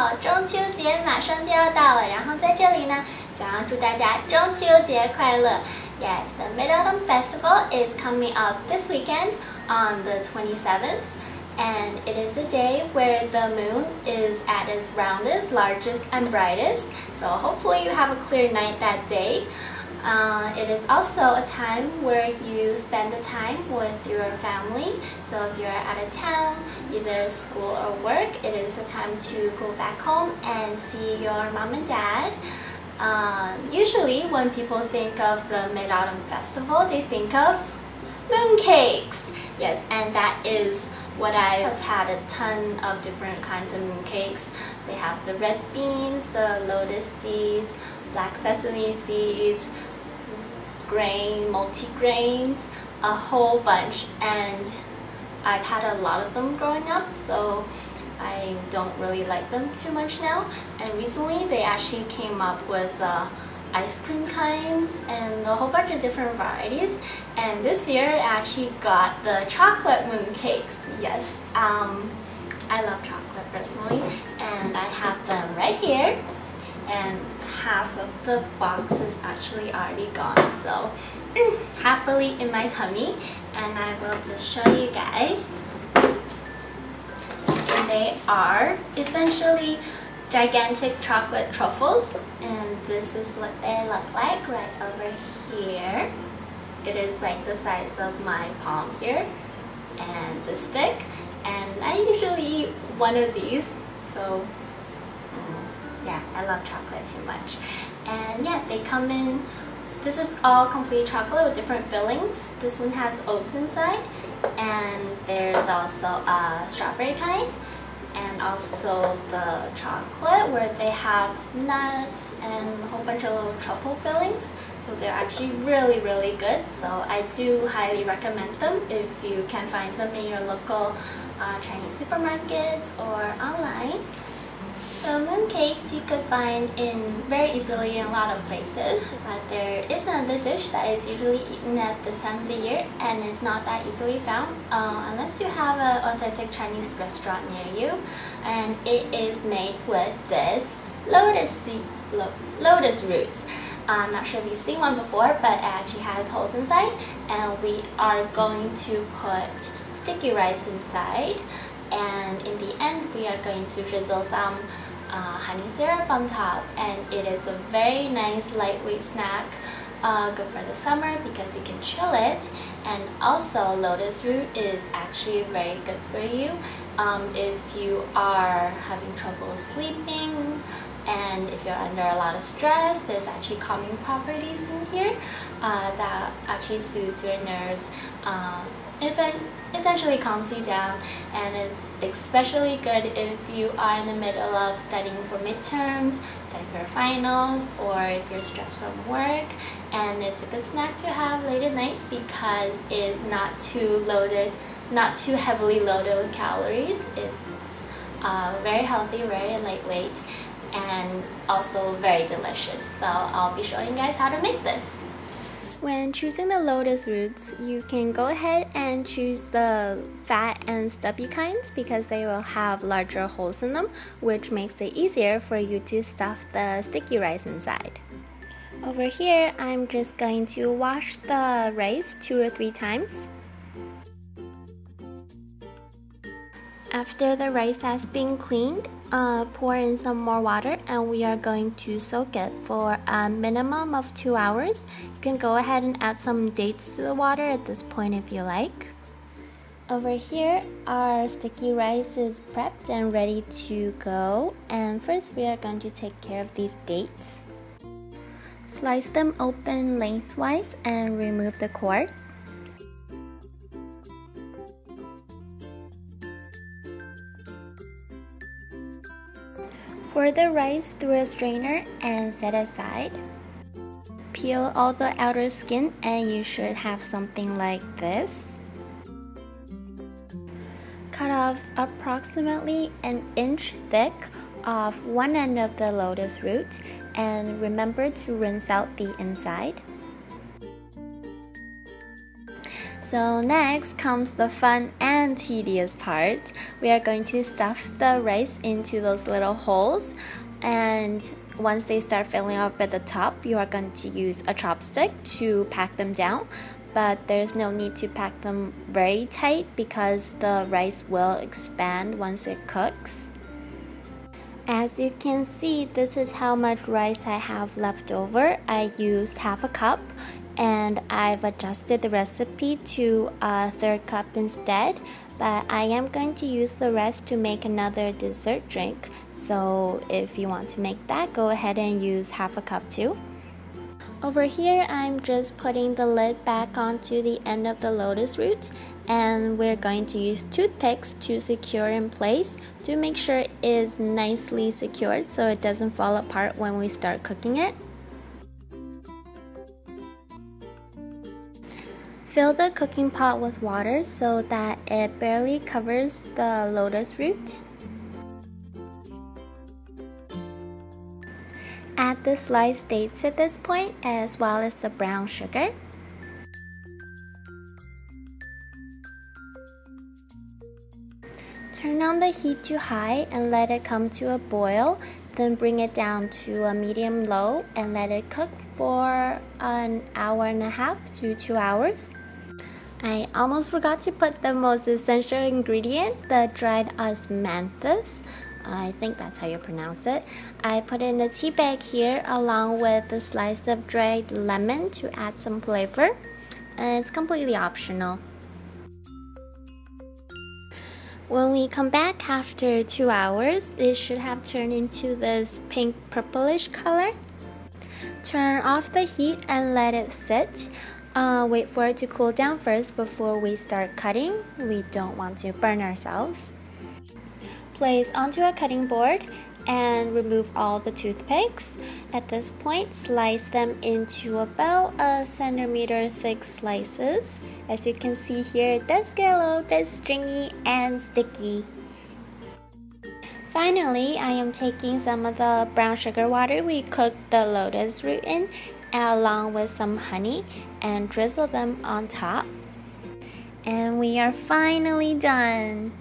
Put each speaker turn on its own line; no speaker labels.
好，中秋节马上就要到了，然后在这里呢，想要祝大家中秋节快乐。Yes, the Mid-Autumn Festival is coming up this weekend on the 27th, and it is a day where the moon is at its roundest, largest, and brightest. So hopefully you have a clear night that day. It is also a time where you spend the time with your family. So if you're out of town, either school or work, it is a time to go back home and see your mom and dad. Usually when people think of the Mid-Autumn Festival, they think of mooncakes. Yes, and that is what I have had a ton of different kinds of mooncakes. They have the red beans, the lotus seeds, black sesame seeds, grain, multi-grains, a whole bunch, and I've had a lot of them growing up, so I don't really like them too much now. And recently they actually came up with ice cream kinds and a whole bunch of different varieties, and this year I actually got the chocolate mooncakes. Yes, I love chocolate personally, and I have them right here, and half of the box is actually already gone, so happily in my tummy, and I will just show you guys. They are essentially gigantic chocolate truffles, and this is what they look like right over here. It is like the size of my palm here, and this thick, and I usually eat one of these, so yeah, I love chocolate too much. And yeah, they come in, this is all complete chocolate with different fillings. This one has oats inside, and there's also a strawberry kind, and also the chocolate where they have nuts and a whole bunch of little truffle fillings. So they're actually really, really good. So I do highly recommend them if you can find them in your local Chinese supermarkets or online. So mooncakes you could find very easily in a lot of places, but there is another dish that is usually eaten at this time of the year, and it's not that easily found unless you have an authentic Chinese restaurant near you, and it is made with this lotus roots. I'm not sure if you've seen one before, but it actually has holes inside, and we are going to put sticky rice inside, and in the end we are going to drizzle some honey syrup on top, and it is a very nice lightweight snack, good for the summer because you can chill it. And also lotus root is actually very good for you if you are having trouble sleeping, and if you're under a lot of stress. There's actually calming properties in here that actually soothes your nerves. It essentially calms you down, and is especially good if you are in the middle of studying for midterms, studying for finals, or if you're stressed from work. And it's a good snack to have late at night because it's not too heavily loaded with calories. It's very healthy, very lightweight, and also very delicious. So I'll be showing you guys how to make this. When choosing the lotus roots, you can go ahead and choose the fat and stubby kinds because they will have larger holes in them, which makes it easier for you to stuff the sticky rice inside. Over here, I'm just going to wash the rice 2 or 3 times. After the rice has been cleaned, pour in some more water, and we are going to soak it for a minimum of 2 hours. You can go ahead and add some dates to the water at this point if you like. Over here, our sticky rice is prepped and ready to go, and first we are going to take care of these dates. Slice them open lengthwise and remove the core. Pour the rice through a strainer and set aside. Peel all the outer skin, and you should have something like this. Cut off approximately an inch thick off one end of the lotus root, and remember to rinse out the inside. So next comes the fun and tedious part. We are going to stuff the rice into those little holes, and once they start filling up at the top, you are going to use a chopstick to pack them down. But there's no need to pack them very tight because the rice will expand once it cooks. As you can see, this is how much rice I have left over. I used half a cup, and I've adjusted the recipe to a third cup instead, but I am going to use the rest to make another dessert drink. So if you want to make that, go ahead and use half a cup too. Over here, I'm just putting the lid back onto the end of the lotus root, and we're going to use toothpicks to secure in place to make sure it is nicely secured so it doesn't fall apart when we start cooking it. Fill the cooking pot with water so that it barely covers the lotus root. Add the sliced dates at this point, as well as the brown sugar. Turn on the heat to high and let it come to a boil. Then bring it down to a medium-low and let it cook for an hour and a half to 2 hours. I almost forgot to put the most essential ingredient, the dried osmanthus. I think that's how you pronounce it. I put in a tea bag here along with a slice of dried lemon to add some flavor, and it's completely optional. When we come back after 2 hours, it should have turned into this pink purplish color. Turn off the heat and let it sit. Wait for it to cool down first before we start cutting. We don't want to burn ourselves. Place onto a cutting board and remove all the toothpicks. At this point, slice them into about 1 centimeter thick slices. As you can see here, it does get a little bit stringy and sticky. Finally, I am taking some of the brown sugar water we cooked the lotus root in, along with some honey, and drizzle them on top. And we are finally done!